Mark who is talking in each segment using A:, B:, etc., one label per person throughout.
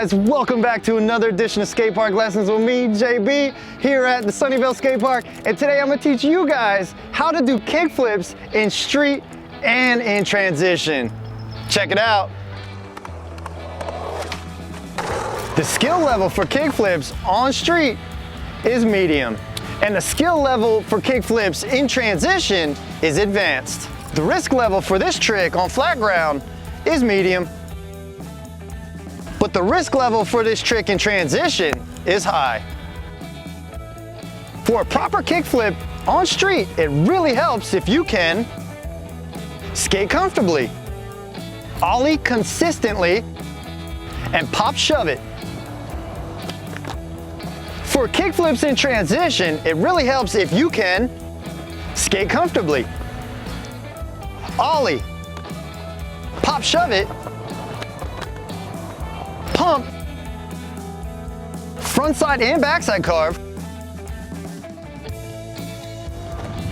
A: guys, welcome back to another edition of Skatepark Lessons with me, JB, here at the Sunnyvale Skatepark. And today I'm gonna teach you guys how to do kickflips in street and in transition. Check it out. The skill level for kickflips on street is medium, and the skill level for kickflips in transition is advanced. The risk level for this trick on flat ground is medium, but the risk level for this trick in transition is high. For a proper kickflip on street, it really helps if you can skate comfortably, ollie consistently, and pop shove it. For kickflips in transition, it really helps if you can skate comfortably, ollie, pop shove it, pump, frontside and backside carve,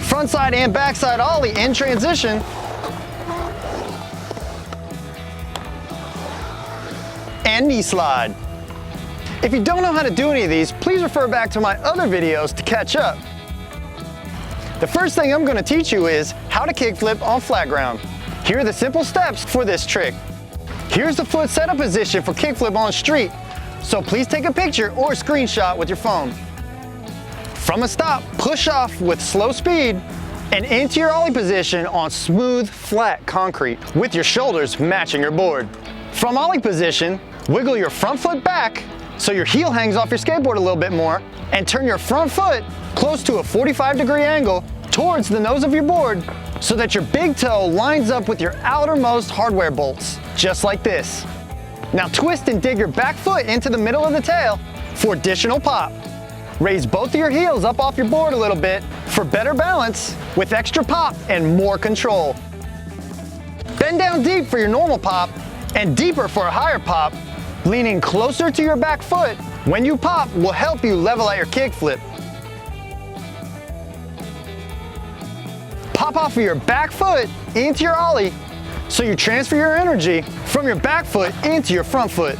A: frontside and backside ollie in transition, and knee slide. If you don't know how to do any of these, please refer back to my other videos to catch up. The first thing I'm going to teach you is how to kickflip on flat ground. Here are the simple steps for this trick. Here's the foot setup position for kickflip on street, so please take a picture or a screenshot with your phone. From a stop, push off with slow speed and into your ollie position on smooth, flat concrete with your shoulders matching your board. From ollie position, wiggle your front foot back so your heel hangs off your skateboard a little bit more, and turn your front foot close to a 45-degree angle towards the nose of your board so that your big toe lines up with your outermost hardware bolts, just like this. Now twist and dig your back foot into the middle of the tail for additional pop. Raise both of your heels up off your board a little bit for better balance with extra pop and more control. Bend down deep for your normal pop and deeper for a higher pop. Leaning closer to your back foot when you pop will help you level out your kickflip. Pop off of your back foot into your ollie so you transfer your energy from your back foot into your front foot.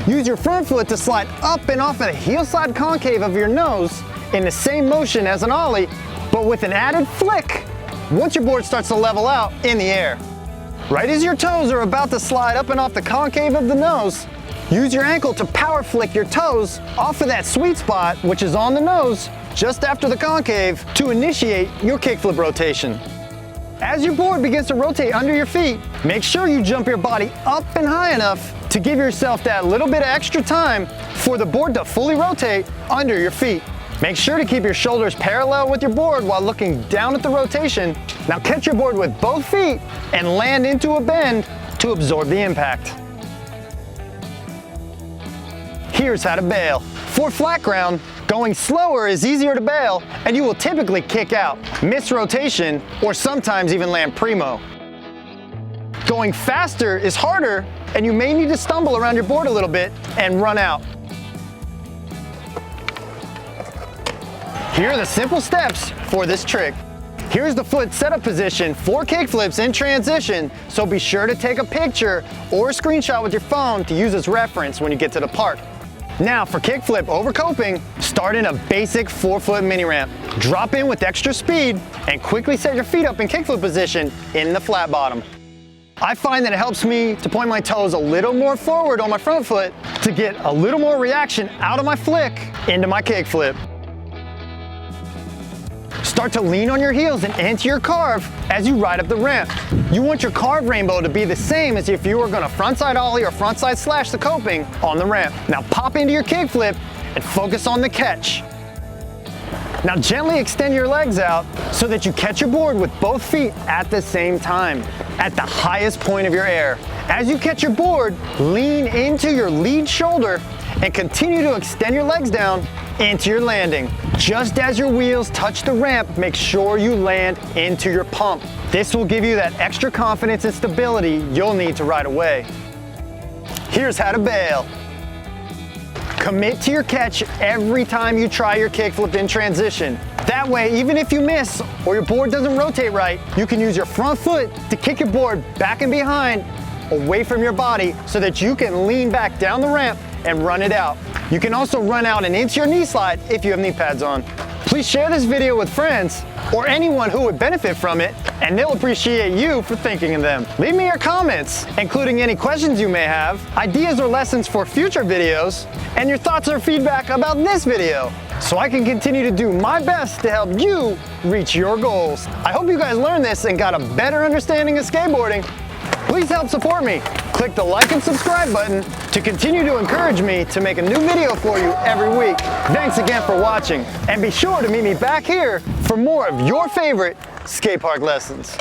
A: Use your front foot to slide up and off of the heel side concave of your nose in the same motion as an ollie, but with an added flick once your board starts to level out in the air. Right as your toes are about to slide up and off the concave of the nose, use your ankle to power flick your toes off of that sweet spot, which is on the nose, just after the concave, to initiate your kickflip rotation. As your board begins to rotate under your feet, make sure you jump your body up and high enough to give yourself that little bit of extra time for the board to fully rotate under your feet. Make sure to keep your shoulders parallel with your board while looking down at the rotation. Now catch your board with both feet and land into a bend to absorb the impact. Here's how to bail. For flat ground, going slower is easier to bail, and you will typically kick out, miss rotation, or sometimes even land primo. Going faster is harder, and you may need to stumble around your board a little bit and run out. Here are the simple steps for this trick. Here's the foot setup position for kickflips in transition, so be sure to take a picture or a screenshot with your phone to use as reference when you get to the park. Now for kickflip over coping, start in a basic 4-foot mini ramp. Drop in with extra speed and quickly set your feet up in kickflip position in the flat bottom. I find that it helps me to point my toes a little more forward on my front foot to get a little more reaction out of my flick into my kickflip. Start to lean on your heels and into your carve as you ride up the ramp. You want your carve rainbow to be the same as if you were gonna frontside ollie or frontside slash the coping on the ramp. Now pop into your kickflip and focus on the catch. Now gently extend your legs out so that you catch your board with both feet at the same time, at the highest point of your air. As you catch your board, lean into your lead shoulder and continue to extend your legs down into your landing. Just as your wheels touch the ramp, make sure you land into your pump. This will give you that extra confidence and stability you'll need to ride away. Here's how to bail. Commit to your catch every time you try your kickflip in transition. That way, even if you miss or your board doesn't rotate right, you can use your front foot to kick your board back and behind away from your body so that you can lean back down the ramp and run it out. You can also run out and into your knee slide if you have knee pads on. Please share this video with friends or anyone who would benefit from it, and they'll appreciate you for thinking of them. Leave me your comments, including any questions you may have, ideas or lessons for future videos, and your thoughts or feedback about this video, so I can continue to do my best to help you reach your goals. I hope you guys learned this and got a better understanding of skateboarding. Please help support me. Click the like and subscribe button to continue to encourage me to make a new video for you every week. Thanks again for watching, and be sure to meet me back here for more of your favorite skate park lessons.